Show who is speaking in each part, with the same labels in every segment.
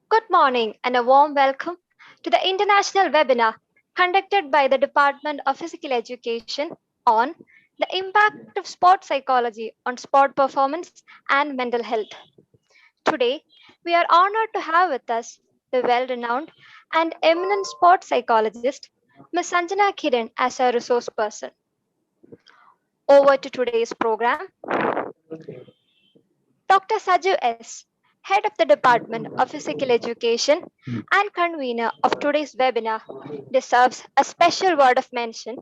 Speaker 1: Good morning and a warm welcome to the international webinar conducted by the Department of Physical Education on the impact of sports psychology on sport performance and mental health. Today, we are honored to have with us the well renowned and eminent sports psychologist, Ms. Sanjana Kiran, as a resource person. Over to today's program. Dr. Saju S., Head of the Department of Physical Education and convener of today's webinar, deserves a special word of mention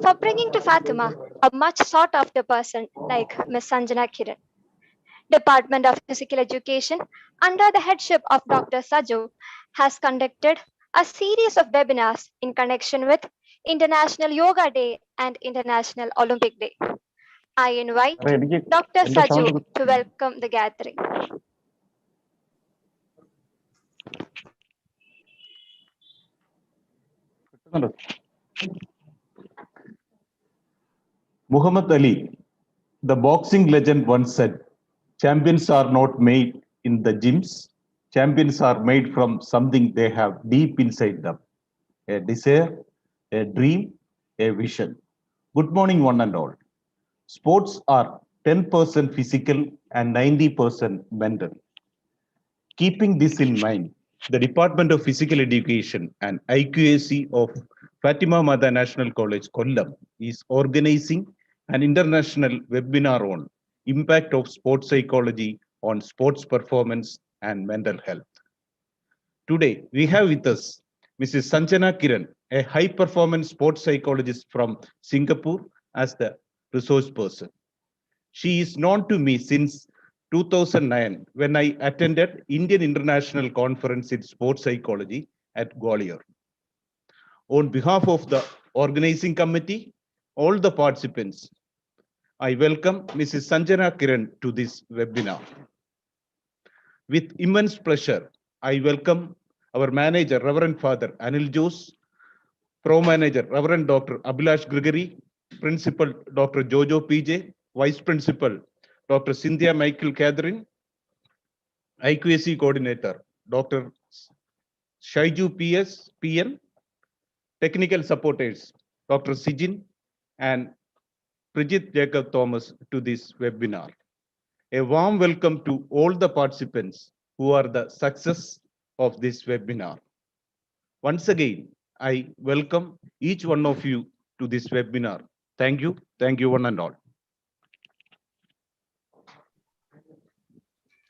Speaker 1: for bringing to Fatima a much sought after person like Ms. Sanjana Kiran. Department of Physical Education, under the headship of Dr. Saju, has conducted a series of webinars in connection with International Yoga Day and International Olympic Day. I invite
Speaker 2: അതെ എനിക്ക്
Speaker 1: Dr.
Speaker 2: എന്റെ
Speaker 1: Saju
Speaker 2: sound
Speaker 1: to welcome the gathering.
Speaker 2: കിട്ടുന്നുണ്ടോ? Muhammad Ali, the boxing legend, once said, "Champions are not made in the gyms. Champions are made from something they have deep inside them: a desire, a dream, a vision." Good morning, one and all. Sports are 10% physical and 90% mental. Keeping this in mind, the Department of Physical Education and IQAC of Fatima Mada National College, Kollam, is organizing an international webinar on impact of sports psychology on sports performance and mental health. Today, we have with us Mrs. Sanjana Kiran, a high-performance sports psychologist from Singapore, as the resource person. She is known to me since 2009 when I attended Indian International Conference in Sports Psychology at Gwalior. On behalf of the organizing committee, all the participants, I welcome Mrs. Sanjana Kiran to this webinar. With immense pleasure, I welcome our manager, Reverend Father Anil Jose, Pro Manager, Reverend Dr. Abhilash Gregory, Principal Dr. Jojo PJ, Vice Principal Dr. Cynthia Michael Catherine, IQAC Coordinator Dr. Shaiju PS, PM, Technical Supporters Dr. Sijin and Prijit Jacob Thomas to this webinar. A warm welcome to all the participants who are the success of this webinar. Once again, I welcome each one of you to this webinar. Thank you one and all.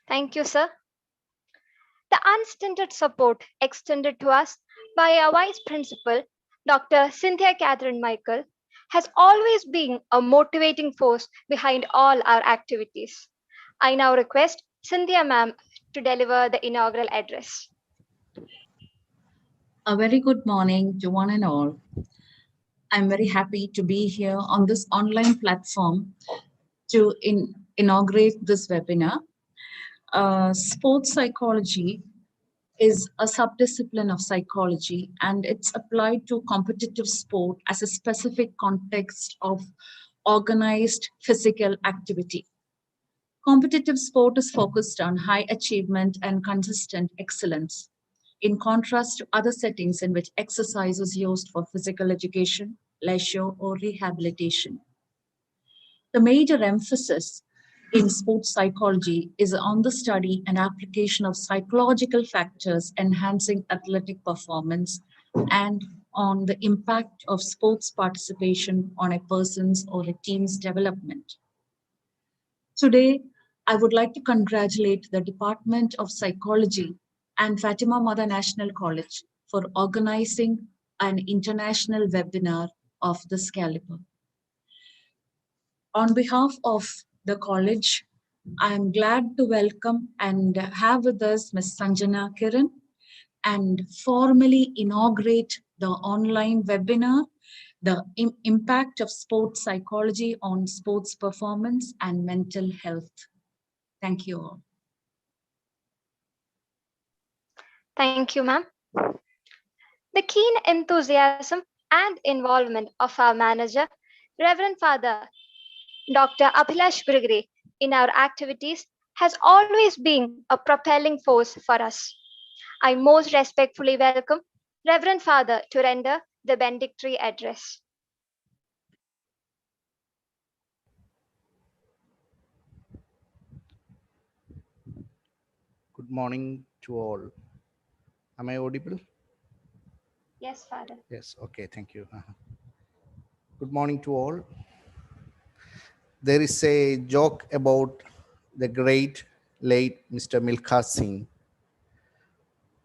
Speaker 1: Thank you, sir. The unstinted support extended to us by our Vice Principal, Dr. Cynthia Catherine Michael, has always been a motivating force behind all our activities. I now request Cynthia ma'am to deliver the inaugural address.
Speaker 3: A very good morning to one and all. I'm very happy to be here on this online platform to inaugurate this webinar. Sports psychology is a subdiscipline of psychology, and it's applied to competitive sport as a specific context of organized physical activity. Competitive sport is focused on high achievement and consistent excellence, in contrast to other settings in which exercise is used for physical education, leisure, or rehabilitation. The major emphasis in sports psychology is on the study and application of psychological factors enhancing athletic performance and on the impact of sports participation on a person's or a team's development. Today, I would like to congratulate the Department of Psychology and Fatima Mada National College for organizing an international webinar of this caliber. On behalf of the college, I am glad to welcome and have with us Ms. Sanjana Kiran and formally inaugurate the online webinar, The Impact of Sports Psychology on Sports Performance and Mental Health. Thank you all.
Speaker 1: Thank you, ma'am. The keen enthusiasm and involvement of our manager, Reverend Father Dr. Abhilash Gregory, in our activities has always been a propelling force for us. I most respectfully welcome Reverend Father to render the benedictory address.
Speaker 4: Good morning to all. Am I audible?
Speaker 1: Yes, Father.
Speaker 4: Yes, okay, thank you. Good morning to all. There is a joke about the great late Mr. Milkha Singh.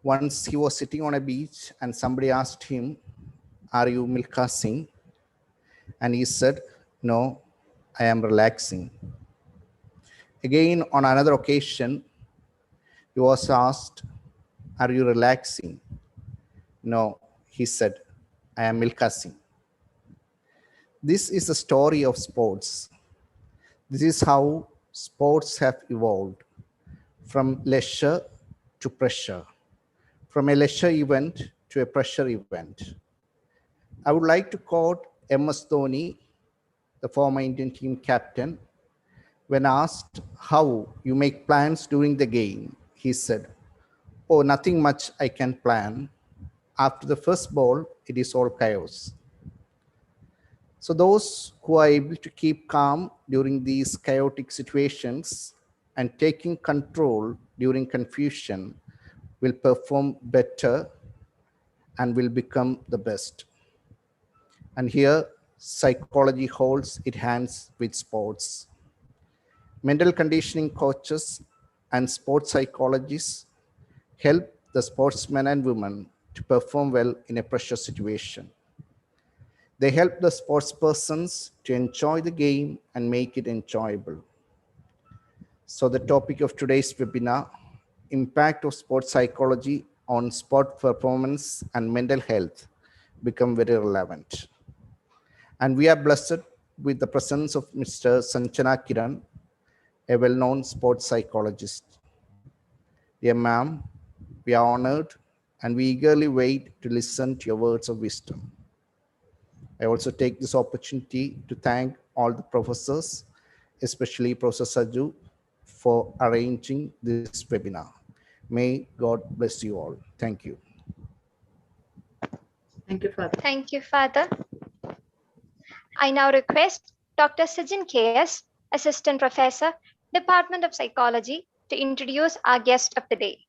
Speaker 4: Once he was sitting on a beach and somebody asked him, "Are you Milkha Singh?" And he said, "No, I am relaxing." Again, on another occasion, he was asked, "Are you relaxing?" "No," he said, "I am Milkha Singh." This is a story of sports. This is how sports have evolved from leisure to pressure, from a leisure event to a pressure event. I would like to quote MS Dhoni, the former Indian team captain. When asked how you make plans during the game, he said, "Oh, nothing much I can plan. After the first ball, it is all chaos." So those who are able to keep calm during these chaotic situations and taking control during confusion will perform better and will become the best. And here, psychology holds its hands with sports. Mental conditioning coaches and sports psychologists help the sportsmen and women to perform well in a pressure situation. They help the sportspersons to enjoy the game and make it enjoyable. So the topic of today's webinar, impact of sports psychology on sport performance and mental health, become very relevant. And we are blessed with the presence of Mr. Sanjana Kiran, a well-known sports psychologist. Dear ma'am, we are honored and we eagerly wait to listen to your words of wisdom. I also take this opportunity to thank all the professors, especially Professor Saju, for arranging this webinar. May God bless you all. Thank you.
Speaker 3: Thank you, Father.
Speaker 1: Thank you, Father. I now request Dr. Sajin KS, Assistant Professor, Department of Psychology, to introduce our guest of the day.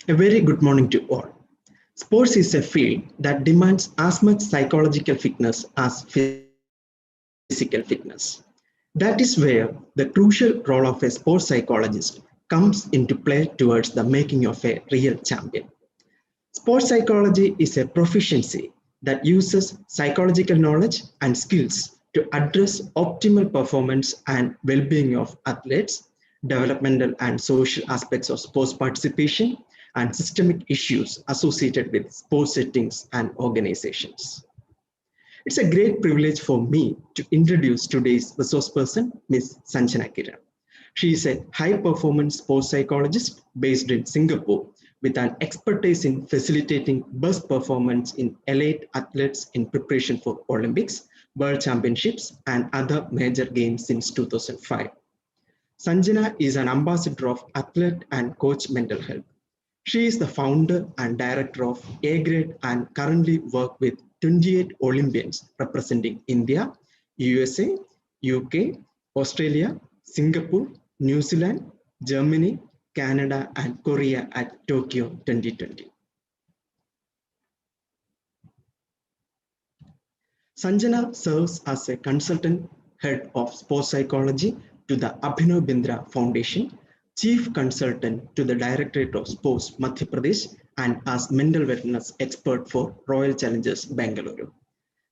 Speaker 5: A very good morning to all. Sports is a field that demands as much psychological fitness as physical fitness. That is where the crucial role of a sports psychologist comes into play towards the making of a real champion. Sports psychology is a proficiency that uses psychological knowledge and skills to address optimal performance and well-being of athletes, developmental and social aspects of sports participation, and systemic issues associated with sports settings and organizations. It's a great privilege for me to introduce today's resource person, Ms. Sanjana Kiran. She is a high-performance sports psychologist based in Singapore with an expertise in facilitating best performance in elite athletes in preparation for Olympics, World Championships, and other major games since 2005. Sanjana is an ambassador of Athlete and Coach Mental Health. She is the founder and director of A-Grade and currently works with 28 Olympians representing India, USA, UK, Australia, Singapore, New Zealand, Germany, Canada, and Korea at Tokyo 2020. Sanjana serves as a consultant head of sports psychology to the Abhinav Bindra Foundation, chief consultant to the Directorate of Sports Madhya Pradesh, and as mental wellness expert for Royal Challengers Bengaluru.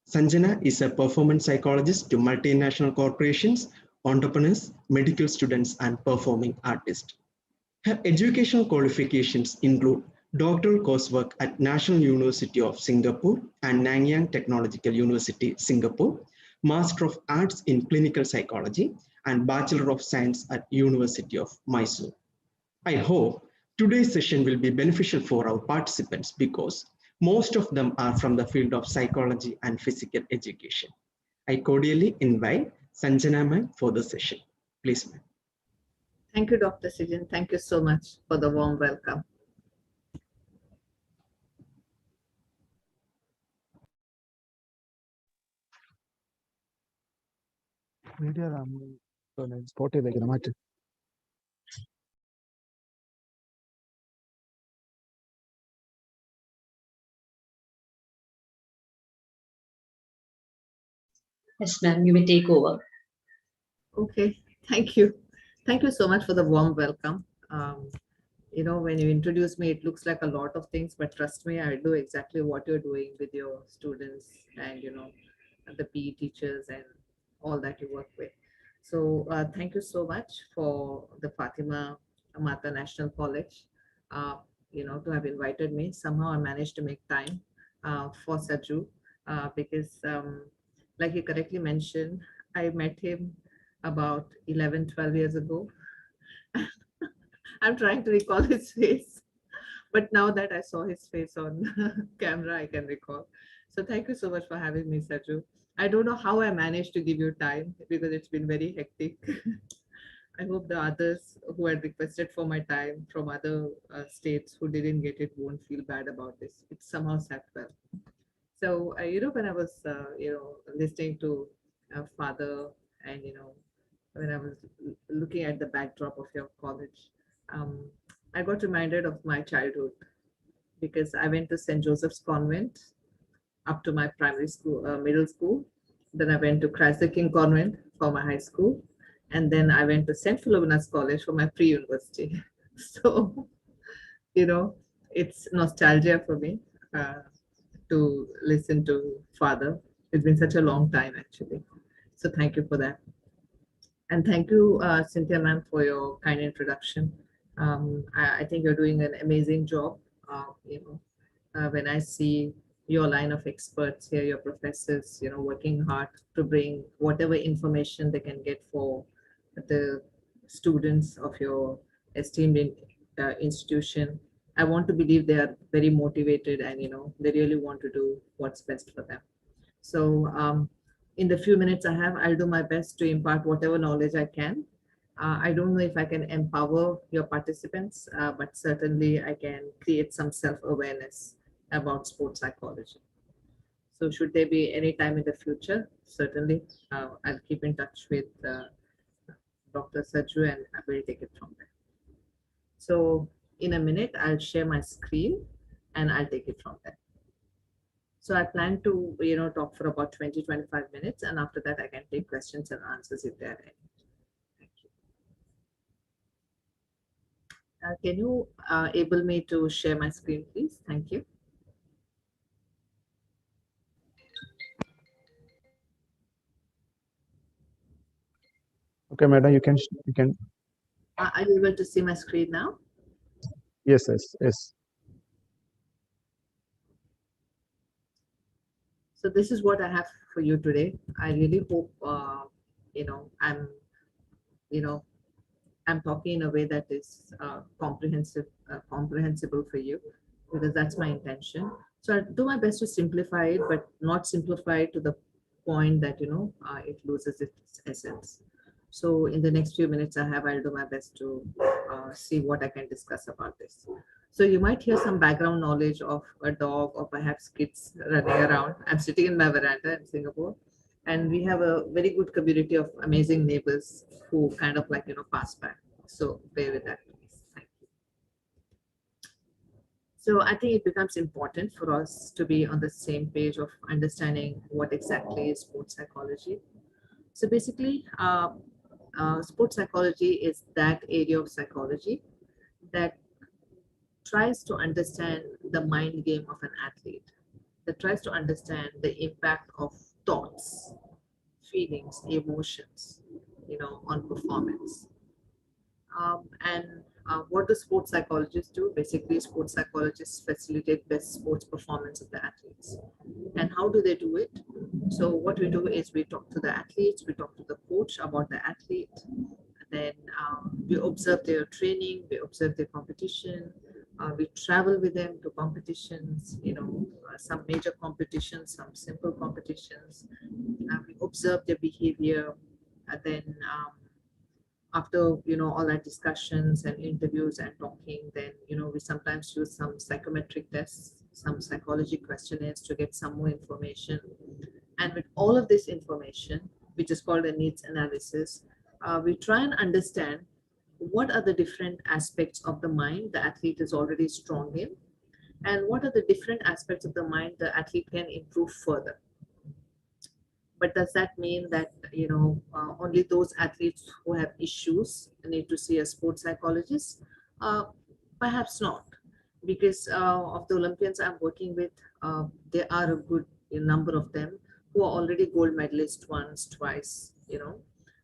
Speaker 5: Sanjana is a performance psychologist to multinational corporations, entrepreneurs, medical students, and performing artists. Her educational qualifications include doctoral coursework at National University of Singapore and Nanyang Technological University, Singapore, Master of Arts in Clinical Psychology, and Bachelor of Science at University of Mysore. I hope today's session will be beneficial for our participants because most of them are from the field of psychology and physical education. I cordially invite Sanjana ma'am for the session. Please, ma'am.
Speaker 6: Thank you, Dr. Sijin. Thank you so much for the warm welcome.
Speaker 7: Yes, ma'am, you may take over.
Speaker 6: Okay, thank you. Thank you so much for the warm welcome. You know, when you introduce me, it looks like a lot of things, but trust me, I do exactly what you're doing with your students and, you know, the PE teachers and all that you work with. So thank you so much for the Fatima Mata National College, you know, to have invited me. Somehow I managed to make time for Saju because like you correctly mentioned, I met him about 11, 12 years ago. I'm trying to recall his face, but now that I saw his face on camera, I can recall. So thank you so much for having me, Saju. I don't know how I managed to give you time because it's been very hectic. I hope the others who had requested for my time from other states who didn't get it won't feel bad about this. It somehow sat well. So, you know, when I was, you know, listening to Father and, you know, when I was looking at the backdrop of your college, I got reminded of my childhood because I went to St. Joseph's Convent up to my primary school, middle school. Then I went to Christ the King Convent for my high school. And then I went to St. Philomena's College for my pre-university. So, you know, it's nostalgia for me to listen to Father. It's been such a long time, actually. So thank you for that. And thank you, Cynthia ma'am, for your kind introduction. I think you're doing an amazing job. You know, when I see your line of experts here, your professors, you know, working hard to bring whatever information they can get for the students of your esteemed institution. I want to believe they are very motivated and, you know, they really want to do what's best for them. So in the few minutes I have, I'll do my best to impart whatever knowledge I can. I don't know if I can empower your participants, but certainly I can create some self-awareness about sports psychology. So should there be any time in the future, certainly I'll keep in touch with Dr. Saju and I will take it from there. So in a minute, I'll share my screen and I'll take it from there. So I plan to, you know, talk for about 20, 25 minutes, and after that I can take questions and answers if there are any. Thank you. Can you able me to share my screen, please? Thank you.
Speaker 8: Okay, madam, you can.
Speaker 6: Are you able to see my screen now?
Speaker 8: Yes, yes, yes.
Speaker 6: So this is what I have for you today. I really hope, you know, I'm talking in a way that is comprehensible for you, because that's my intention. So I'll do my best to simplify it, but not simplify it to the point that, you know, it loses its essence. So in the next few minutes I'll do my best to see what I can discuss about this. So you might hear some background knowledge of a dog or perhaps kids running around. I'm sitting in my veranda in Singapore, and we have a very good community of amazing neighbors who kind of like, you know, pass by. So bear with that, please. Thank you. So I think it becomes important for us to be on the same page of understanding what exactly is sports psychology. So basically, sports psychology is that area of psychology that tries to understand the mind game of an athlete, that tries to understand the impact of thoughts, feelings, emotions, on performance. And what do sports psychologists do? Basically, sports psychologists facilitate best sports performance of the athletes. And how do they do it? So what we do is we talk to the athletes, we talk to the coach about the athlete, then we observe their training, we observe their competition, we travel with them to competitions, some major competitions, some simple competitions. We observe their behavior, and then after all our discussions and interviews and talking, then we sometimes use some psychometric tests, some psychology questionnaires to get some more information. And with all of this information, which is called a needs analysis, we try and understand what are the different aspects of the mind the athlete is already strong in, and what are the different aspects of the mind the athlete can improve further. But does that mean that only those athletes who have issues need to see a sports psychologist? Perhaps not, because of the Olympians I'm working with, there are a good number of them who are already gold medalists once, twice.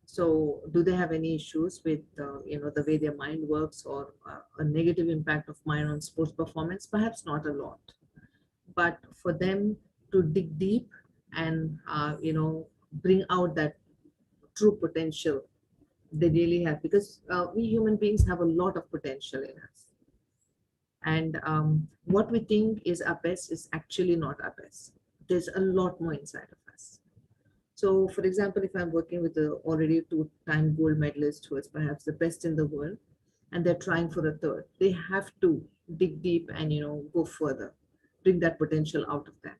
Speaker 6: So do they have any issues with the way their mind works, or a negative impact of mind on sports performance? Perhaps not a lot, but for them to dig deep and bring out that true potential they really have, because we human beings have a lot of potential in us, and what we think is our best is actually not our best. There's a lot more inside of us. So for example, if I'm working with a already two-time gold medalist who is perhaps the best in the world, and they're trying for a third, they have to dig deep and go further, bring that potential out of them.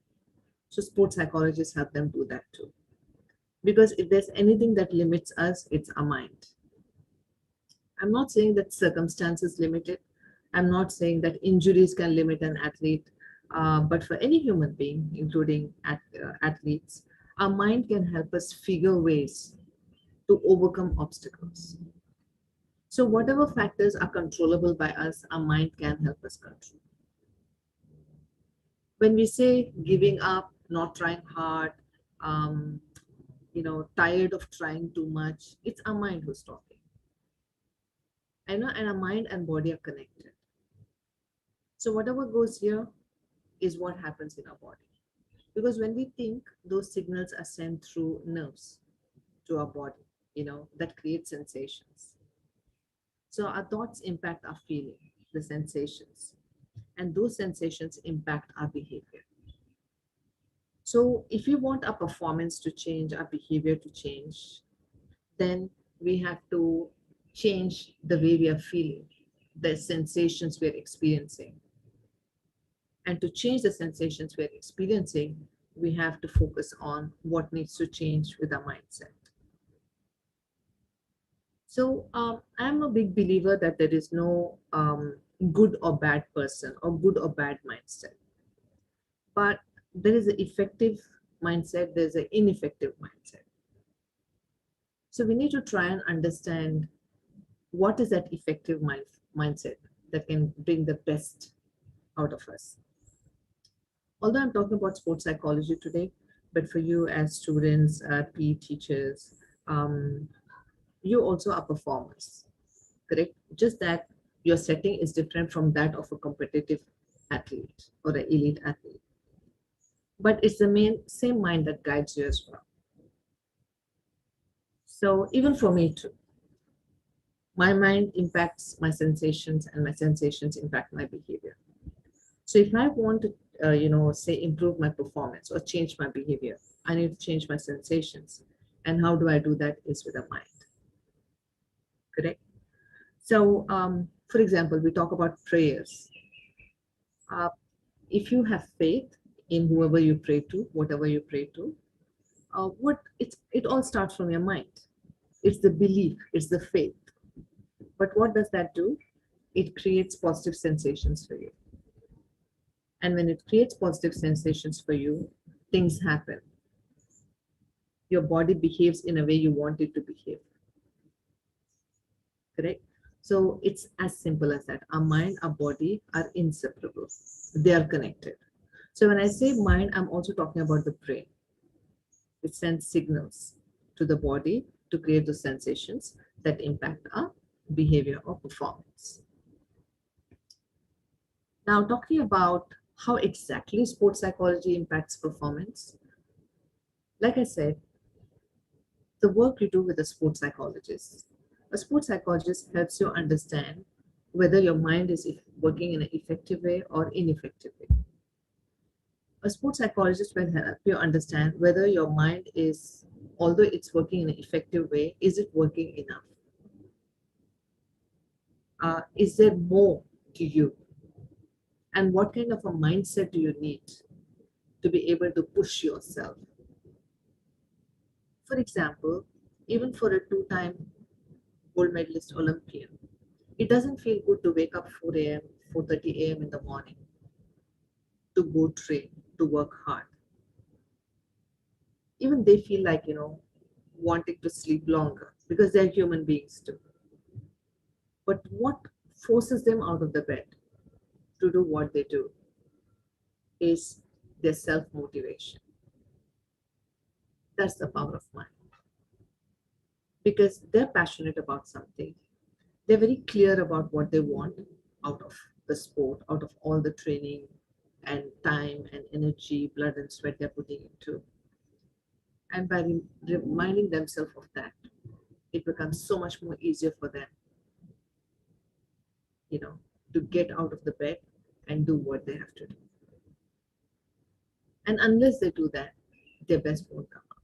Speaker 6: So sports psychologists help them do that too. Because if there's anything that limits us, it's our mind. I'm not saying that circumstances limit it. I'm not saying that injuries can limit an athlete. But for any human being, including athletes, our mind can help us figure ways to overcome obstacles. So whatever factors are controllable by us, our mind can help us control. When we say giving up, not trying hard, tired of trying too much, it's our mind who's talking. And our mind and body are connected. So whatever goes here is what happens in our body. Because when we think, those signals are sent through nerves to our body, that create sensations. So our thoughts impact our feeling, the sensations, and those sensations impact our behavior. So if we want our performance to change, our behavior to change, then we have to change the way we are feeling, the sensations we're experiencing. And to change the sensations we're experiencing, we have to focus on what needs to change with our mindset. So I'm a big believer that there is no good or bad person or good or bad mindset. But there is an effective mindset, there's an ineffective mindset. So we need to try and understand what is that effective mindset that can bring the best out of us. Although I'm talking about sports psychology today, but for you as students, PE teachers, you also are performers, correct? Just that your setting is different from that of a competitive athlete or an elite athlete. But it's the same mind that guides you as well. So even for me too, my mind impacts my sensations and my sensations impact my behavior. So if I want to, say improve my performance or change my behavior, I need to change my sensations. And how do I do that is with a mind, correct? So for example, we talk about prayers. If you have faith in whoever you pray to, whatever you pray to, it all starts from your mind. It's the belief, it's the faith. But what does that do? It creates positive sensations for you. And when it creates positive sensations for you, things happen. Your body behaves in a way you want it to behave. Correct? So it's as simple as that. Our mind, our body are inseparable. They are connected. So when I say mind, I'm also talking about the brain. It sends signals to the body to create those sensations that impact our behavior or performance. Now, talking about how exactly sports psychology impacts performance. Like I said, the work you do with a sports psychologist. A sports psychologist helps you understand whether your mind is working in an effective way or ineffective way. A sports psychologist will help you understand whether your mind is, although it's working in an effective way, is it working enough? Is there more to you? And what kind of a mindset do you need to be able to push yourself? For example, even for a two-time gold medalist Olympian, it doesn't feel good to wake up 4 a.m., 4:30 a.m. in the morning to go train, to work hard. Even they feel like, wanting to sleep longer because they're human beings too. But what forces them out of the bed to do what they do is their self-motivation. That's the power of mind. Because they're passionate about something. They're very clear about what they want out of the sport, out of all the training and time and energy, blood and sweat they're putting into. And by reminding themselves of that, it becomes so much more easier for them, to get out of the bed and do what they have to do. And unless they do that, their best won't come out.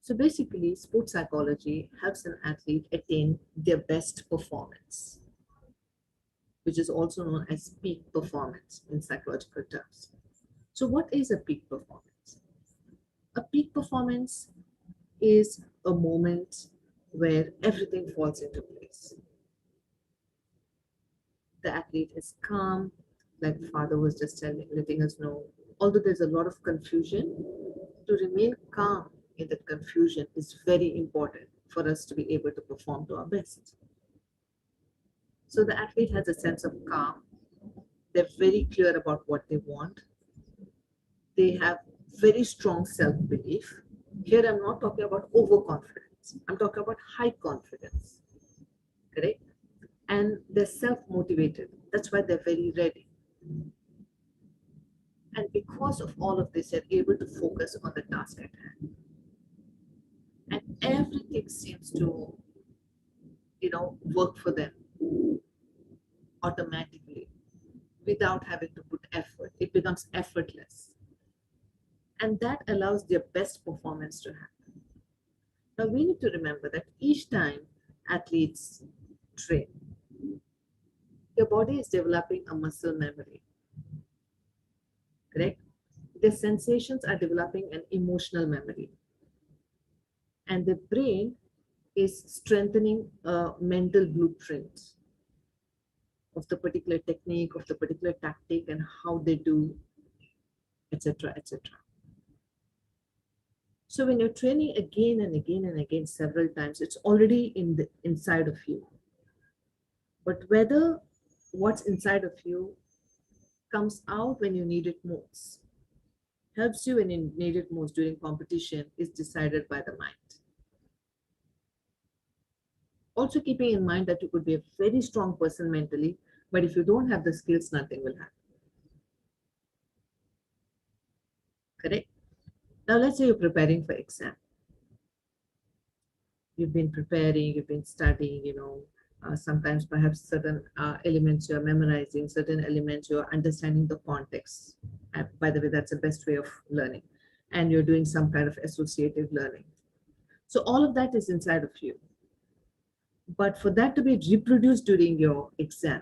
Speaker 6: So basically, sports psychology helps an athlete attain their best performance, which is also known as peak performance in psychological terms. So what is a peak performance? A peak performance is a moment where everything falls into place. The athlete is calm, like Father was just letting us know. Although there's a lot of confusion, to remain calm in that confusion is very important for us to be able to perform to our best. So the athlete has a sense of calm. They're very clear about what they want. They have very strong self-belief. Here I'm not talking about overconfidence. I'm talking about high confidence. Correct? And they're self-motivated. That's why they're very ready. And because of all of this, they're able to focus on the task at hand. And everything seems to, work for them automatically without having to put effort. It becomes effortless. And that allows their best performance to happen. Now we need to remember that each time athletes train, your body is developing a muscle memory. Correct? Their sensations are developing an emotional memory. And the brain is strengthening a mental blueprint of the particular technique, of the particular tactic, and how they do, etc., etc. So when you're training again and again and again several times, it's already inside of you. But whether what's inside of you comes out when you need it most, helps you when you need it most during competition, is decided by the mind. Also keeping in mind that you could be a very strong person mentally, but if you don't have the skills, nothing will happen. Correct? Now let's say you're preparing for exam. You've been preparing, you've been studying, sometimes perhaps certain elements you're memorizing, certain elements you're understanding the context. By the way, that's the best way of learning. And you're doing some kind of associative learning. So all of that is inside of you. But for that to be reproduced during your exam,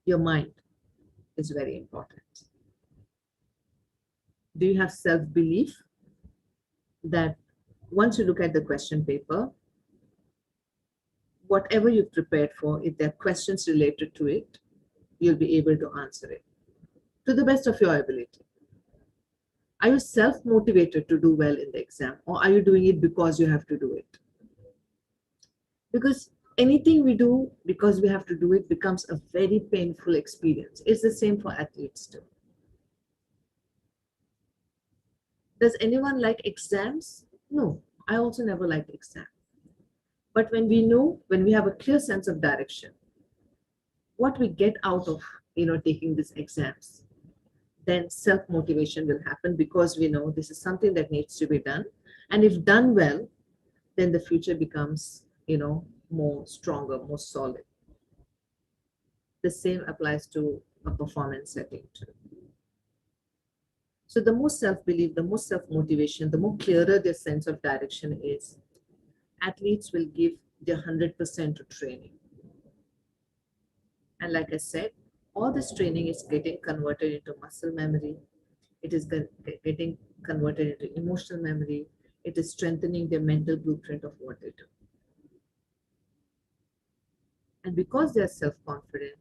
Speaker 6: your mind is very important. Do you have self-belief that once you look at the question paper, whatever you've prepared for, if there are questions related to it, you'll be able to answer it to the best of your ability. Are you self-motivated to do well in the exam, or are you doing it because you have to do it? Because anything we do because we have to do it becomes a very painful experience. It's the same for athletes too. Does anyone like exams? No, I also never liked exams. But when we have a clear sense of direction, what we get out of taking these exams, then self-motivation will happen, because we know this is something that needs to be done. And if done well, then the future becomes more stronger, more solid. The same applies to a performance setting too. So the more self-belief, the more self-motivation, the more clearer their sense of direction is, athletes will give their 100% to training. And like I said, all this training is getting converted into muscle memory. It is getting converted into emotional memory. It is strengthening their mental blueprint of what they do. And because they are self-confident,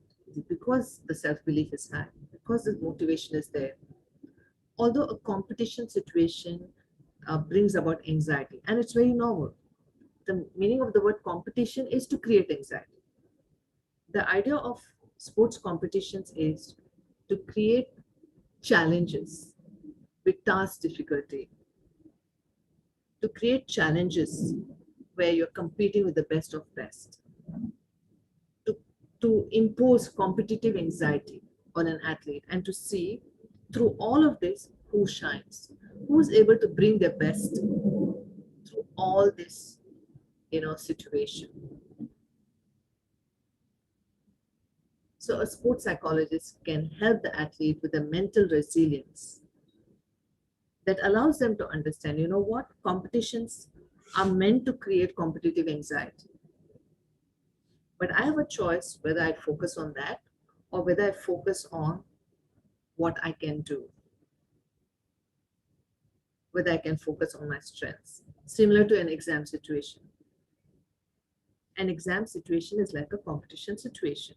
Speaker 6: because the self-belief is high, because the motivation is there, although a competition situation brings about anxiety, and it's very normal. The meaning of the word competition is to create anxiety. The idea of sports competitions is to create challenges with task difficulty, to create challenges where you're competing with the best of best, to impose competitive anxiety on an athlete, and to see through all of this who shines, who's able to bring their best through all this situation. So a sports psychologist can help the athlete with a mental resilience that allows them to understand, what competitions are meant to create competitive anxiety. But I have a choice whether I focus on that or whether I focus on what I can do, whether I can focus on my strengths. Similar to an exam situation. An exam situation is like a competition situation.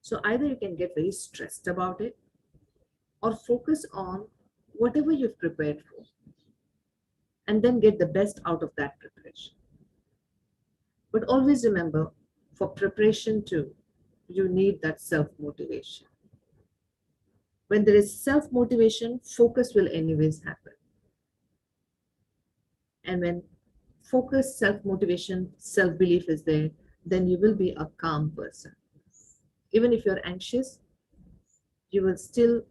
Speaker 6: So either you can get very stressed about it or focus on whatever you've prepared for and then get the best out of that preparation. But always remember, for preparation too, you need that self-motivation. When there is self-motivation, focus will anyways happen. And when focus, self-motivation, self-belief is there, then you will be a calm person. Even if you're anxious, you will still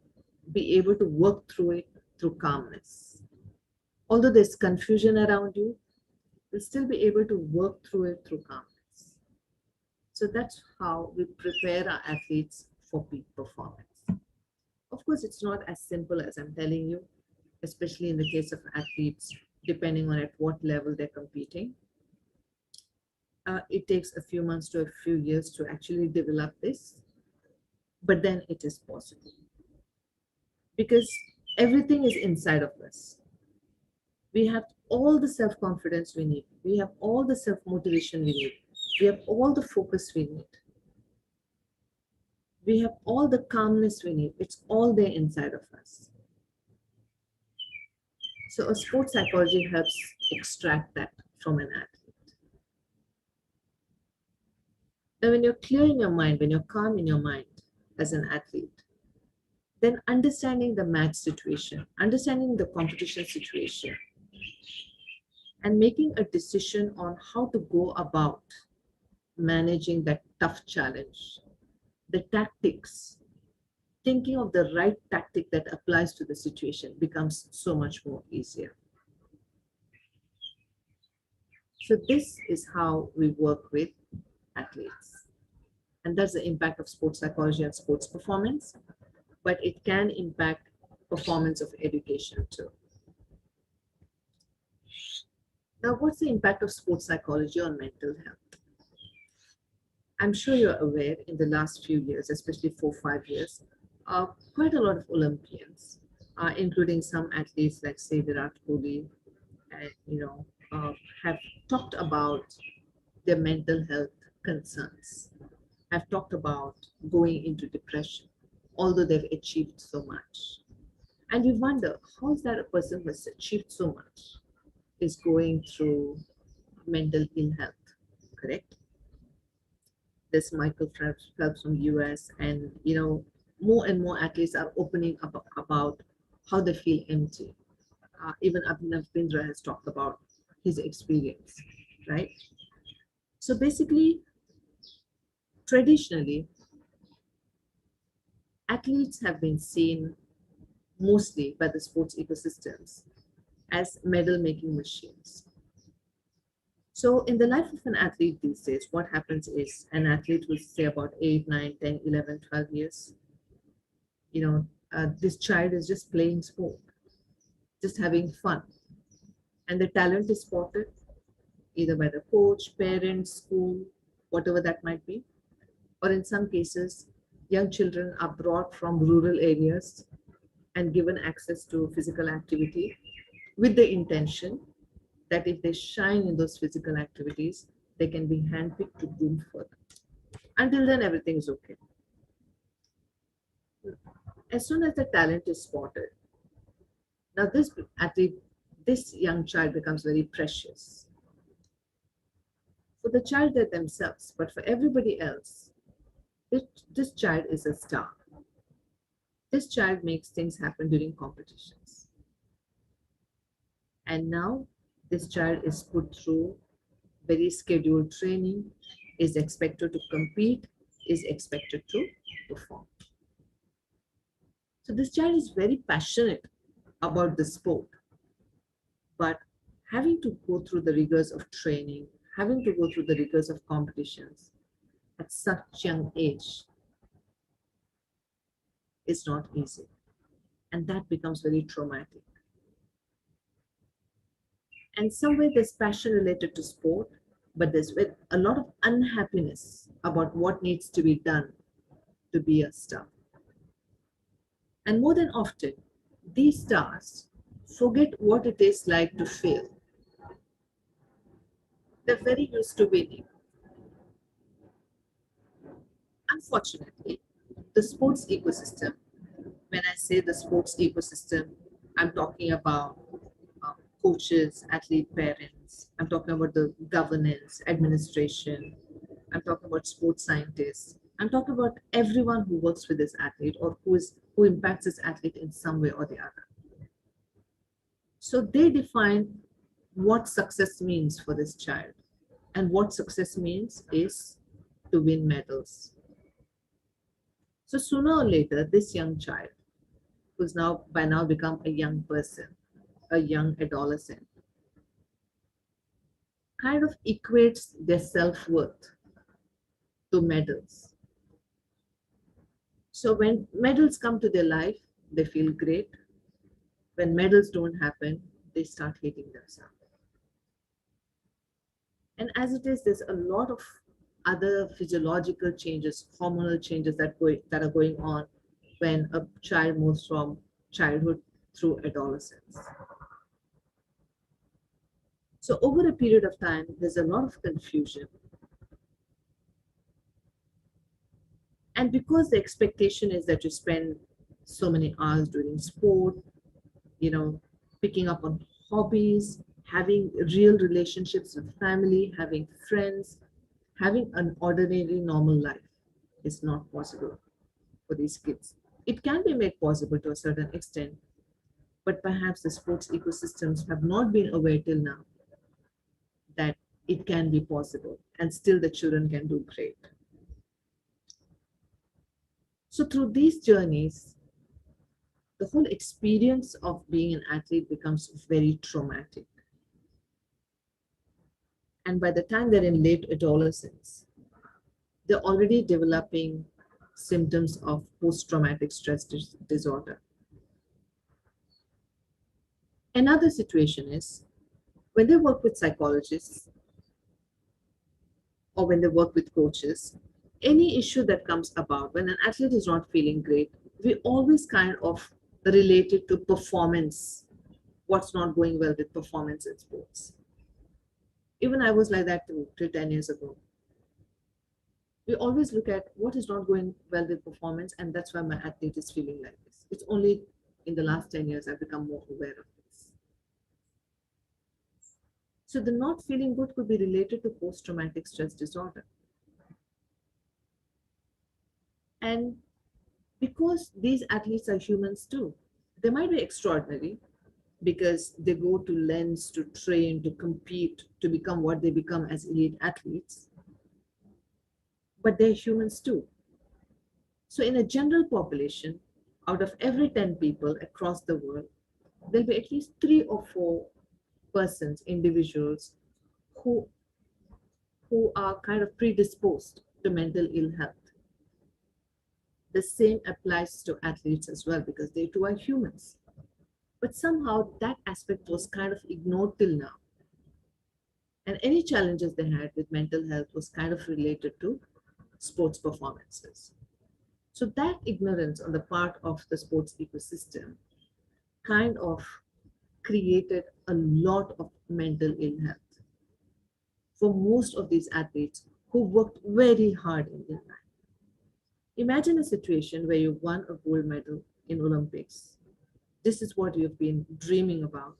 Speaker 6: be able to work through it through calmness. Although there's confusion around you, you'll still be able to work through it through calmness. So that's how we prepare our athletes for peak performance. Of course, it's not as simple as I'm telling you, especially in the case of athletes, depending on at what level they're competing. It takes a few months to a few years to actually develop this, but then it is possible. Because everything is inside of us. We have all the self-confidence we need. We have all the self-motivation we need. We have all the focus we need. We have all the calmness we need. It's all there inside of us. So a sports psychology helps extract that from an athlete. Now, when you're clear in your mind, when you're calm in your mind as an athlete, then understanding the match situation, understanding the competition situation, and making a decision on how to go about managing that tough challenge, the tactics, thinking of the right tactic that applies to the situation becomes so much more easier. So this is how we work with athletes. And that's the impact of sports psychology and sports performance, but it can impact performance of education too. Now, what's the impact of sports psychology on mental health? I'm sure you're aware in the last few years, especially 4 or 5 years, quite a lot of Olympians, including some athletes like say Virat Kohli, and have talked about their mental health concerns. I've talked about going into depression, although they've achieved so much. And we wonder, how is that a person who has achieved so much is going through mental ill health, correct? There's Michael Phelps from US, and more and more athletes are opening up about how they feel empty. Even Abhinav Bindra has talked about his experience, right? So basically, traditionally, athletes have been seen mostly by the sports ecosystems as medal making machines. So in the life of an athlete these days, what happens is an athlete will say about 8, 9, 10, 11, 12 years, this child is just playing sport, just having fun. And the talent is spotted either by the coach, parents, school, whatever that might be. Or in some cases, young children are brought from rural areas and given access to physical activity with the intention that if they shine in those physical activities, they can be handpicked to groom further. Until then, everything is okay. As soon as the talent is spotted, now this athlete, this young child becomes very precious. For the child themselves, but for everybody else, this child is a star. This child makes things happen during competitions. And now this child is put through very scheduled training, is expected to compete, is expected to perform. So this child is very passionate about the sport, but having to go through the rigors of training, having to go through the rigors of competitions at such young age is not easy. And that becomes very traumatic. And somewhere there's passion related to sport, but there's a lot of unhappiness about what needs to be done to be a star. And more than often, these stars forget what it is like to fail. They're very used to winning. Unfortunately, the sports ecosystem, when I say the sports ecosystem, I'm talking about coaches, athlete parents, I'm talking about the governance, administration, I'm talking about sports scientists, I'm talking about everyone who works with this athlete or who impacts this athlete in some way or the other. So they define what success means for this child. And what success means is to win medals. So sooner or later, this young child, who's by now become a young person, a young adolescent, kind of equates their self-worth to medals. So when medals come to their life, they feel great. When medals don't happen, they start hating themselves. And as it is, there's a lot of other physiological changes, hormonal changes that are going on when a child moves from childhood through adolescence. So over a period of time, there's a lot of confusion. And because the expectation is that you spend so many hours doing sport, picking up on hobbies, having real relationships with family, having friends, having an ordinary normal life is not possible for these kids. It can be made possible to a certain extent, but perhaps the sports ecosystems have not been aware till now that it can be possible and still the children can do great. So through these journeys, the whole experience of being an athlete becomes very traumatic. And by the time they're in late adolescence, they're already developing symptoms of post-traumatic stress disorder. Another situation is when they work with psychologists or when they work with coaches, any issue that comes about when an athlete is not feeling great, we always kind of relate it to performance, what's not going well with performance in sports. Even I was like that too, till 10 years ago. We always look at what is not going well with performance, and that's why my athlete is feeling like this. It's only in the last 10 years I've become more aware of this. So the not feeling good could be related to post-traumatic stress disorder. And because these athletes are humans too, they might be extraordinary because they go to lens to train, to compete, to become what they become as elite athletes, but they're humans too. So in a general population, out of every 10 people across the world, there'll be at least 3 or 4 persons, individuals who are kind of predisposed to mental ill health. The same applies to athletes as well, because they too are humans. But somehow that aspect was kind of ignored till now. And any challenges they had with mental health was kind of related to sports performances. So that ignorance on the part of the sports ecosystem kind of created a lot of mental ill health for most of these athletes who worked very hard in their life. Imagine a situation where you won a gold medal in Olympics. This is what you've been dreaming about.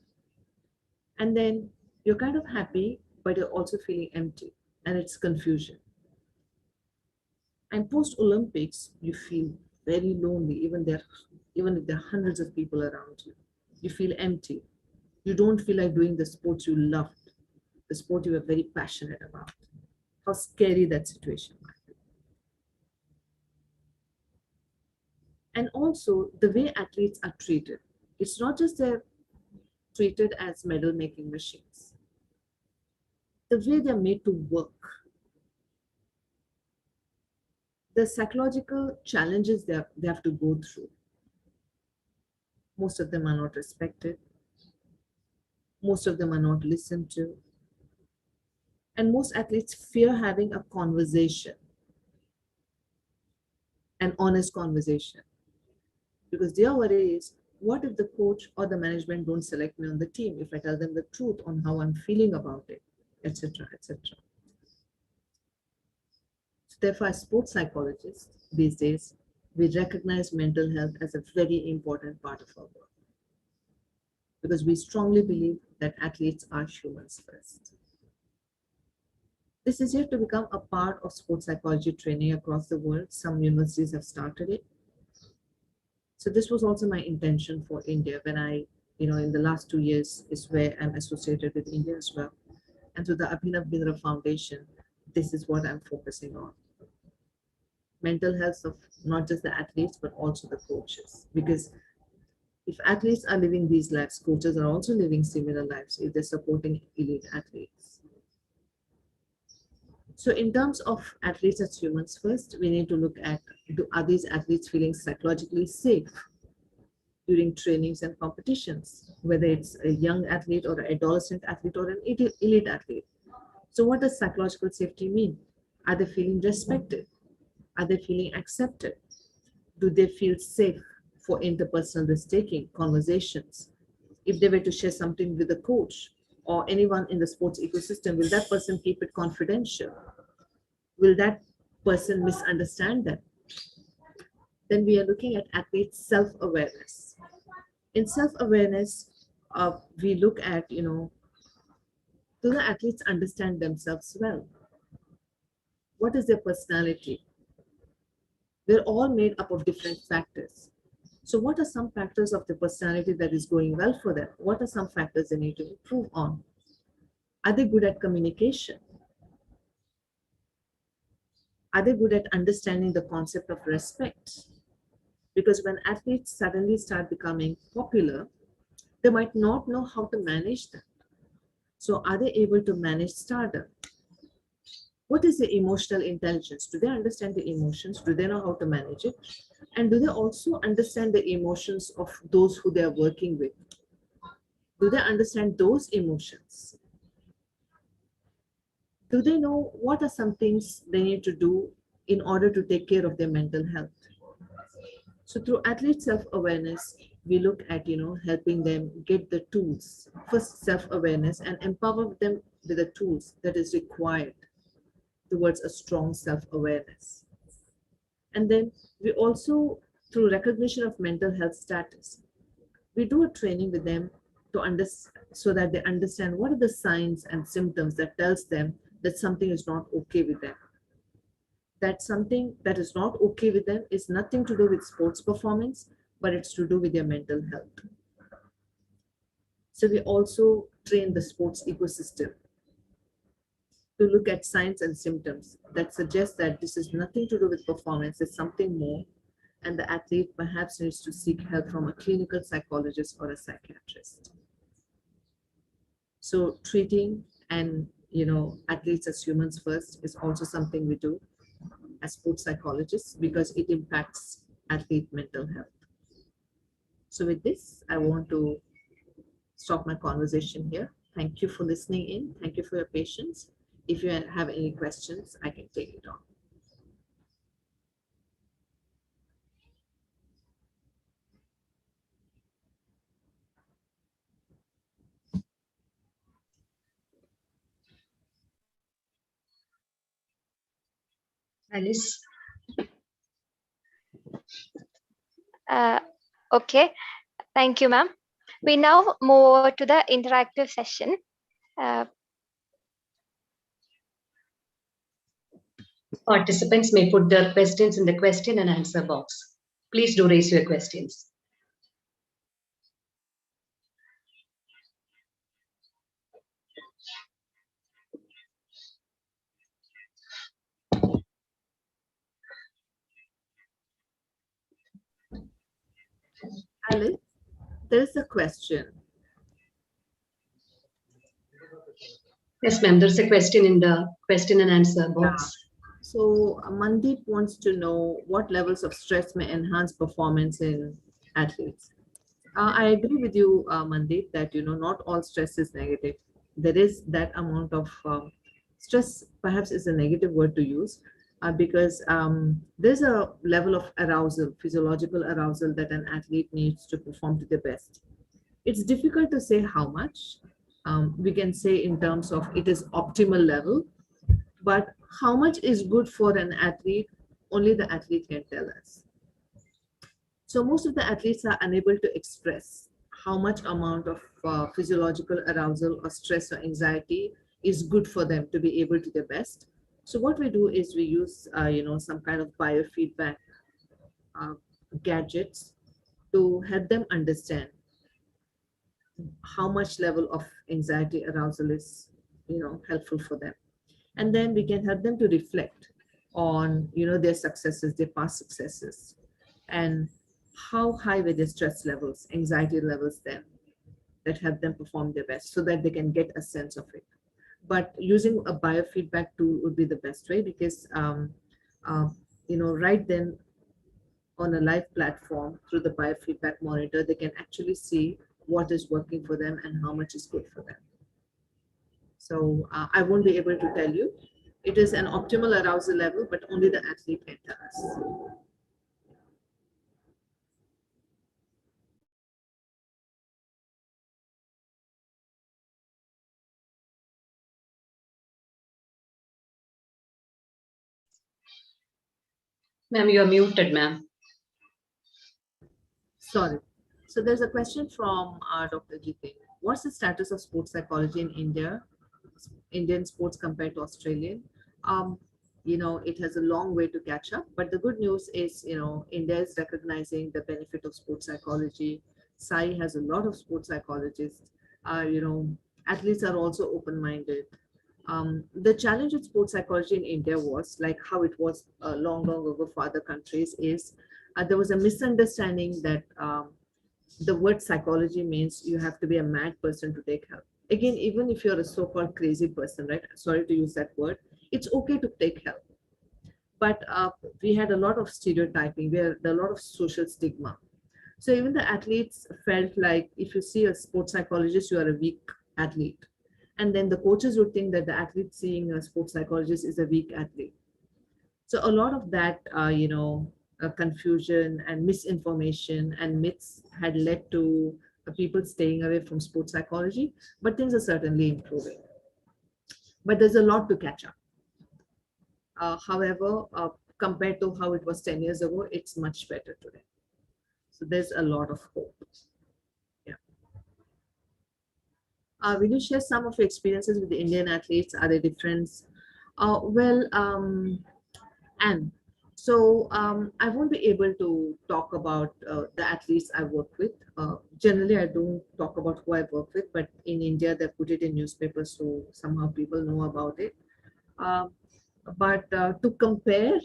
Speaker 6: And then you're kind of happy, but you're also feeling empty, and it's confusion. And post-Olympics, you feel very lonely, even if there are hundreds of people around you. You feel empty. You don't feel like doing the sports you loved, the sport you were very passionate about. How scary that situation might be. And also the way athletes are treated. It's not just they're treated as medal-making machines. The way they're made to work, the psychological challenges they have to go through. Most of them are not respected. Most of them are not listened to. And most athletes fear having a conversation, an honest conversation. Because their worry is, what if the coach or the management don't select me on the team if I tell them the truth on how I'm feeling about it, etc., etc. So therefore, as sports psychologists these days, we recognize mental health as a very important part of our work, because we strongly believe that athletes are humans first. This is yet to become a part of sports psychology training across the world. Some universities have started it. So this was also my intention for India when I, in the last 2 years is where I'm associated with India as well. And through the Abhinav Bindra Foundation, this is what I'm focusing on. Mental health of not just the athletes, but also the coaches. Because if athletes are living these lives, coaches are also living similar lives if they're supporting elite athletes. So in terms of athletes as humans first, we need to look at, are these athletes feeling psychologically safe during trainings and competitions, whether it's a young athlete or an adolescent athlete or an elite athlete. So what does psychological safety mean? Are they feeling respected? Are they feeling accepted? Do they feel safe for interpersonal risk-taking, conversations? If they were to share something with a coach or anyone in the sports ecosystem, will that person keep it confidential? Will that person misunderstand them? Then we are looking at athletes' self-awareness. In self-awareness, we look at, do the athletes understand themselves well? What is their personality? We're all made up of different factors. So what are some factors of the personality that is going well for them? What are some factors they need to improve on? Are they good at communication? Are they good at understanding the concept of respect? Because when athletes suddenly start becoming popular, they might not know how to manage that. So are they able to manage stardom? What is the emotional intelligence? Do they understand the emotions? Do they know how to manage it? And do they also understand the emotions of those who they are working with? Do they understand those emotions? Do they know what are some things they need to do in order to take care of their mental health? So through athlete self-awareness, we look at, helping them get the tools, first self-awareness, and empower them with the tools that is required towards a strong self-awareness. And then we also, through recognition of mental health status, we do a training with them to understand, so that they understand what are the signs and symptoms that tells them that something is not okay with them. That something that is not okay with them is nothing to do with sports performance, but it's to do with their mental health. So we also train the sports ecosystem to look at signs and symptoms that suggest that this is nothing to do with performance, it's something more, and the athlete perhaps needs to seek help from a clinical psychologist or a psychiatrist. So treating and athletes as humans first is also something we do as sports psychologists, because it impacts athlete mental health. So with this, I want to stop my conversation here. Thank you for listening in. Thank you for your patience. If you have any questions, I can take it on.
Speaker 7: Alice.
Speaker 1: Okay, thank you, ma'am. We now move over to the interactive session.
Speaker 7: Participants may put their questions in the question and answer box. Please do raise your questions.
Speaker 6: Alice, there's a question.
Speaker 7: Yes, ma'am, there's a question in the question and answer box.
Speaker 6: So Mandeep wants to know what levels of stress may enhance performance in athletes. I agree with you, Mandeep, that not all stress is negative. There is that amount of stress, perhaps is a negative word to use, because there's a level of arousal, physiological arousal, that an athlete needs to perform to their best. It's difficult to say how much. We can say in terms of it is optimal level, but how much is good for an athlete, only the athlete can tell us. So most of the athletes are unable to express how much amount of physiological arousal or stress or anxiety is good for them to be able to their best. So what we do is we use, some kind of biofeedback gadgets to help them understand how much level of anxiety arousal is, helpful for them. And then we can help them to reflect on, their successes, their past successes, and how high were their stress levels, anxiety levels then, that help them perform their best, so that they can get a sense of it. But using a biofeedback tool would be the best way, because, right then on a live platform through the biofeedback monitor, they can actually see what is working for them and how much is good for them. So I won't be able to tell you. It is an optimal arousal level, but only the athlete can tell us.
Speaker 7: Ma'am, you are muted, ma'am.
Speaker 6: Sorry. So there's a question from Dr. Jitin. What's the status of sports psychology in India, Indian sports compared to Australian? It has a long way to catch up, but the good news is, India is recognizing the benefit of sports psychology. SAI has a lot of sports psychologists. Athletes are also open-minded. The challenge with sports psychology in India was, like how it was long ago for other countries, is there was a misunderstanding that the word psychology means you have to be a mad person to take help. Again, even if you're a so-called crazy person, right? Sorry to use that word. It's okay to take help. But we had a lot of stereotyping. We had a lot of social stigma. So even the athletes felt like if you see a sports psychologist, you are a weak athlete. And then the coaches would think that the athlete seeing a sports psychologist is a weak athlete. So a lot of that, confusion and misinformation and myths had led to people staying away from sports psychology, but things are certainly improving. but there's a lot to catch up. However, compared to how it was 10 years ago, it's much better today. So there's a lot of hope. Yeah. Will you share some of your experiences with the Indian athletes? Are they different? And so I won't be able to talk about the athletes I work with. Generally, I don't talk about who I work with, but in India, they put it in newspapers, so somehow people know about it. But to compare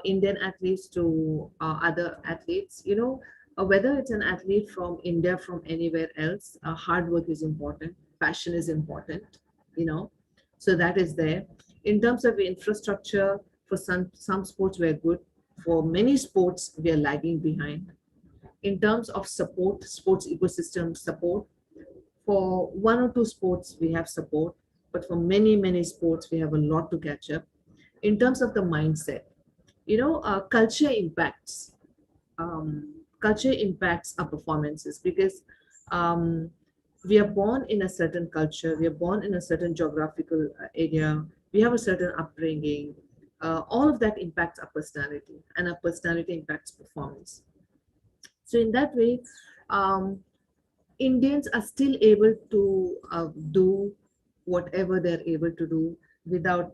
Speaker 6: Indian athletes to other athletes, you know, whether it's an athlete from India, from anywhere else, hard work is important, passion is important, you know, so that is there. In terms of infrastructure, for some sports we're good, for many sports we are lagging behind. In terms of support, sports ecosystem support, for one or two sports we have support, but for many sports we have a lot to catch up. In terms of the mindset, you know, culture impacts our performances, because we are born in a certain culture, we are born in a certain geographical area, we have a certain upbringing. All of that impacts our personality, and our personality impacts performance. So in that way, Indians are still able to do whatever they're able to do without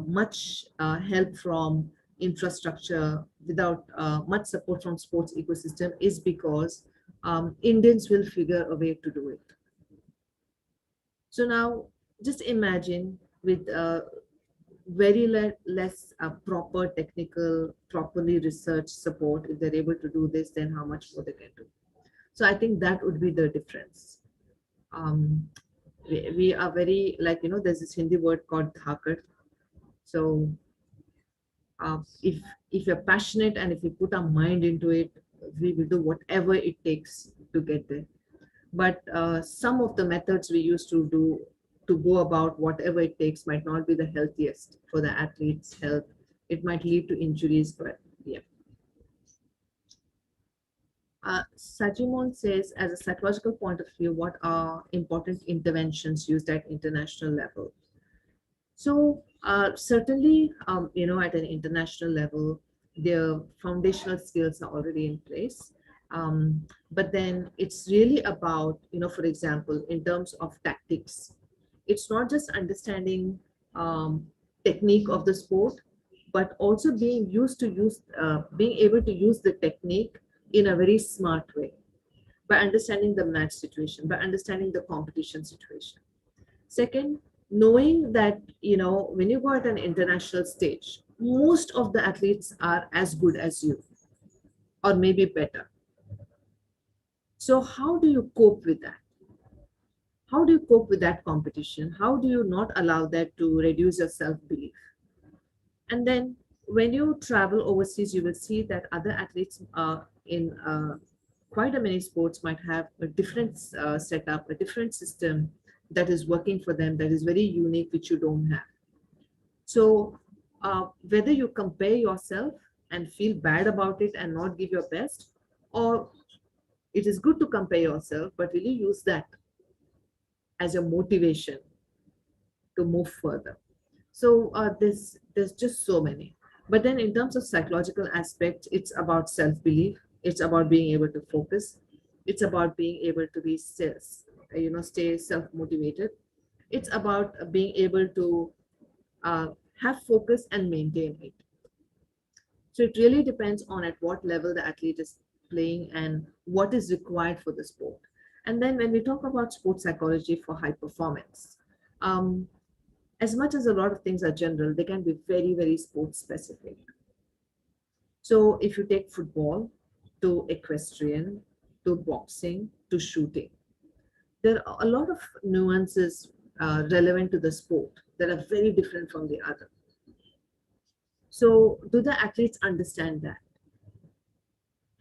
Speaker 6: much help from infrastructure, without much support from sports ecosystem, is because Indians will figure a way to do it. So now just imagine with very less proper technical, properly researched support, if they're able to do this, then how much more they can do. So I think that would be the difference. We are very, like, you know, there's this Hindi word called dhakat. So if you're passionate and if we put our mind into it, we will do whatever it takes to get there. But some of the methods we used to do to go about whatever it takes might not be the healthiest for the athlete's health. It might lead to injuries, but yeah. Sajimon says, as a psychological point of view, what are important interventions used at international level? So certainly, you know, at an international level, their foundational skills are already in place. But then it's really about, you know, for example, in terms of tactics, it's not just understanding technique of the sport, but also being being able to use the technique in a very smart way, by understanding the match situation, by understanding the competition situation. Second, knowing that, you know, when you go at an international stage, most of the athletes are as good as you, or maybe better. So how do you cope with that? How do you cope with that competition? How do you not allow that to reduce your self-belief? And then when you travel overseas, you will see that other athletes in quite a many sports might have a different setup, a different system that is working for them, that is very unique, which you don't have. So whether you compare yourself and feel bad about it and not give your best, or it is good to compare yourself, but really use that as a motivation to move further. So there's just so many. But then in terms of psychological aspects, it's about self-belief. It's about being able to focus. It's about being able to be stay self-motivated. It's about being able to have focus and maintain it. So it really depends on at what level the athlete is playing and what is required for the sport. And then when we talk about sports psychology for high performance, as much as a lot of things are general, they can be very sports specific. So if you take football to equestrian, to boxing, to shooting, there are a lot of nuances relevant to the sport that are very different from the other. So do the athletes understand that?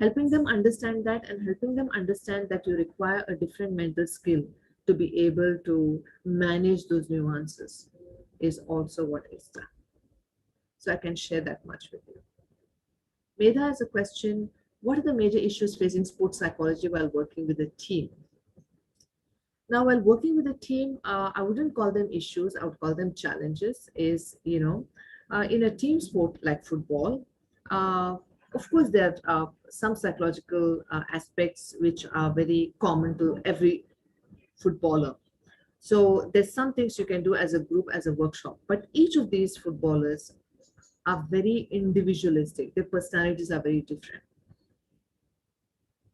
Speaker 6: Helping them understand that, and helping them understand that you require a different mental skill to be able to manage those nuances is also what is done. So I can share that much with you. Medha has a question: what are the major issues facing sports psychology while working with a team? Now, while working with a team, I wouldn't call them issues, I would call them challenges. In a team sport like football, uh, of course, there are some psychological aspects which are very common to every footballer. So there's some things you can do as a group, as a workshop, but each of these footballers are very individualistic. Their personalities are very different.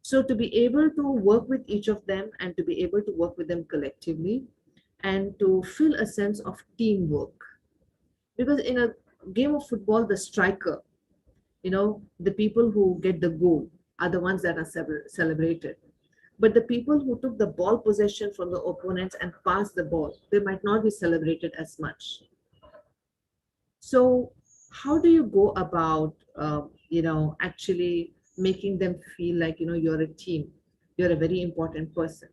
Speaker 6: So to be able to work with each of them and to be able to work with them collectively and to feel a sense of teamwork. Because in a game of football, the striker, the people who get the goal are the ones that are celebrated. But the people who took the ball possession from the opponents and passed the ball, they might not be celebrated as much. So how do you go about, actually making them feel like, you're a team, you're a very important person.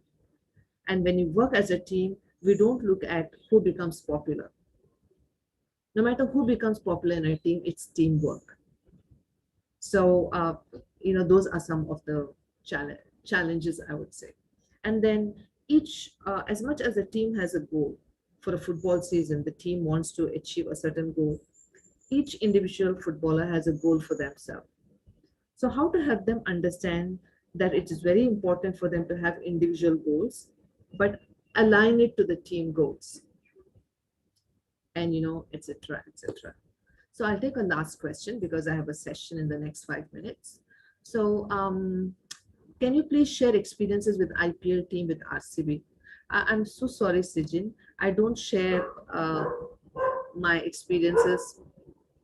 Speaker 6: And when you work as a team, we don't look at who becomes popular. No matter who becomes popular in a team, it's teamwork. So, those are some of the challenges, I would say. And then as much as a team has a goal for a football season, the team wants to achieve a certain goal. Each individual footballer has a goal for themselves. So how to help them understand that it is very important for them to have individual goals, but align it to the team goals, and etc., etc. So I'll take a last question because I have a session in the next 5 minutes. So can you please share experiences with IPL team with RCB? I'm so sorry, Sijin. I don't share my experiences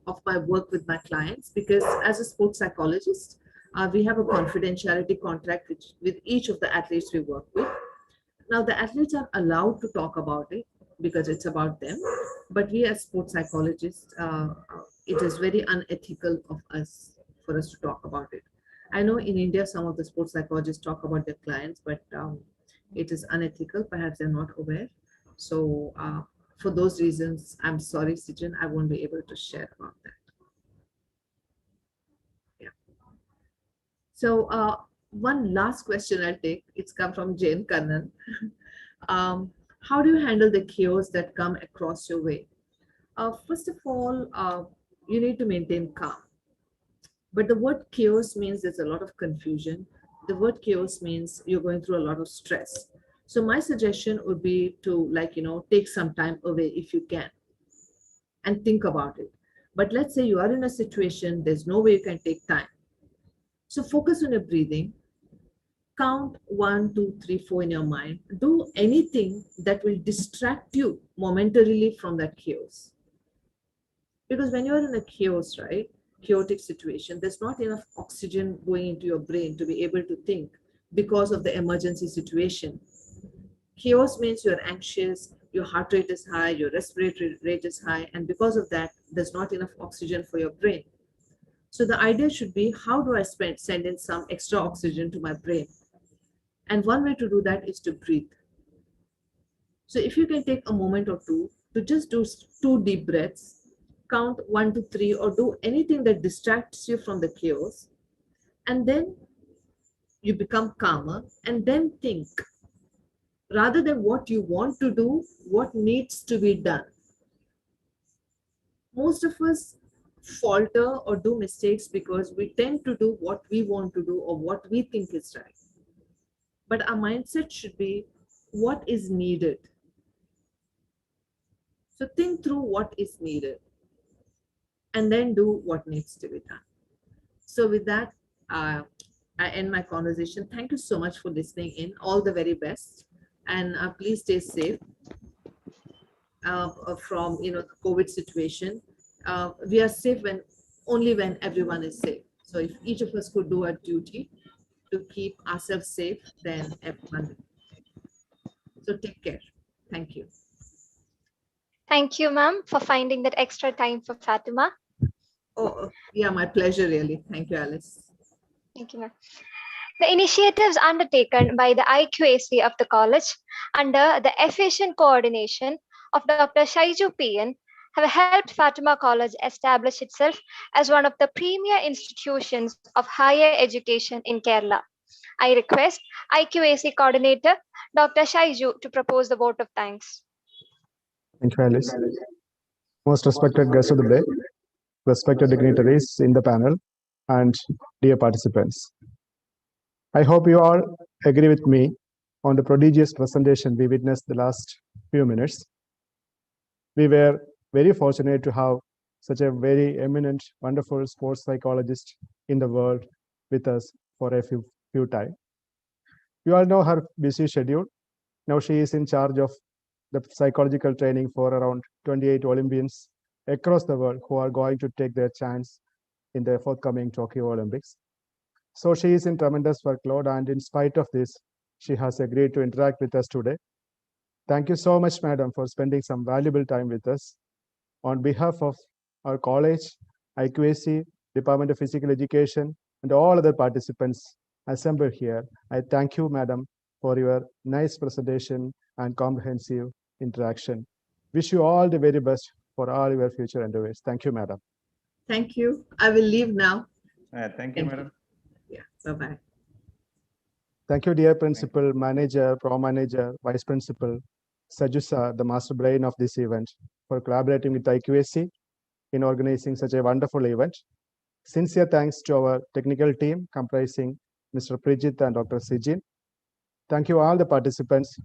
Speaker 6: of my work with my clients because as a sports psychologist, we have a confidentiality contract with each of the athletes we work with. Now, the athletes are allowed to talk about it because it's about them, but we as sports psychologists, it is very unethical of us for us to talk about it. I know in India, some of the sports psychologists talk about their clients, but it is unethical. Perhaps they're not aware. So for those reasons, I'm sorry, Sijin, I won't be able to share about that. Yeah. So one last question I'll take. It's come from Jane Kannan. How do you handle the chaos that come across your way? First of all, you need to maintain calm. But the word chaos means there's a lot of confusion. The word chaos means you're going through a lot of stress. So my suggestion would be to take some time away if you can and think about it. But let's say you are in a situation, there's no way you can take time. So focus on your breathing. Count 1, 2, 3, 4 in your mind. Do anything that will distract you momentarily from that chaos. Because when you're in a chaos, right, chaotic situation, there's not enough oxygen going into your brain to be able to think because of the emergency situation. Chaos means you're anxious, your heart rate is high, your respiratory rate is high, and because of that, there's not enough oxygen for your brain. So the idea should be, how do I send in some extra oxygen to my brain? And one way to do that is to breathe. So if you can take a moment or two to just do 2 deep breaths, count 1 to 3, or do anything that distracts you from the chaos, and then you become calmer, and then think, rather than what you want to do, what needs to be done. Most of us falter or do mistakes because we tend to do what we want to do or what we think is right. But our mindset should be what is needed. So think through what is needed and then do what needs to be done. So with that, I end my conversation. Thank you so much for listening in. All the very best. And please stay safe from the COVID situation. We are safe only when everyone is safe. So if each of us could do our duty to keep ourselves safe, then everyone will. So take care. Thank you.
Speaker 1: Thank you, ma'am, for finding that extra time for Fatima.
Speaker 6: Oh, yeah, my pleasure, really. Thank you, Alice.
Speaker 1: Thank you, ma'am. The initiatives undertaken by the IQAC of the college under the efficient coordination of Dr. Shaiju PN have helped Fatima College establish itself as one of the premier institutions of higher education in Kerala. I request IQAC coordinator Dr. Shaiju to propose the vote of thanks.
Speaker 8: Thank you, Alice. Most respected guests of the day, respected dignitaries in the panel, and dear participants. I hope you all agree with me on the prodigious presentation we witnessed the last few minutes. We were very fortunate to have such a very eminent, wonderful sports psychologist in the world with us for a few time. You all know her busy schedule. Now she is in charge of the psychological training for around 28 Olympians across the world who are going to take their chance in the forthcoming Tokyo Olympics. So she is in tremendous workload, and in spite of this, she has agreed to interact with us today. Thank you so much, madam, for spending some valuable time with us. On behalf of our college, IQAC, Department of Physical Education, and all other participants assembled here, I thank you, madam, for your nice presentation and comprehensive interaction. Wish you all the very best for all your future endeavors. Thank you, madam.
Speaker 6: Thank you. I will leave now.
Speaker 2: Thank you, madam.
Speaker 6: Yeah, bye-bye.
Speaker 8: Thank you, dear principal, manager, pro manager, vice principal, Sajusa, the master brain of this event, for collaborating with IQAC in organizing such a wonderful event. Sincere thanks to our technical team comprising Mr. Prijit and Dr. Sijin. Thank you all the participants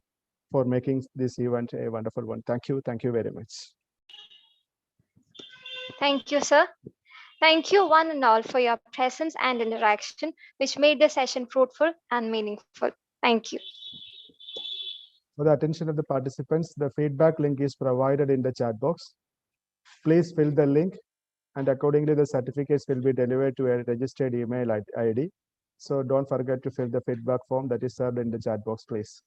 Speaker 8: for making this event a wonderful one. Thank you very much.
Speaker 1: Thank you, sir. Thank you one and all for your presence and interaction, which made the session fruitful and meaningful. Thank you.
Speaker 8: For the attention of the participants, the feedback link is provided in the chat box. Please fill the link, and accordingly the certificates will be delivered to a registered email ID. So don't forget to fill the feedback form that is served in the chat box, please.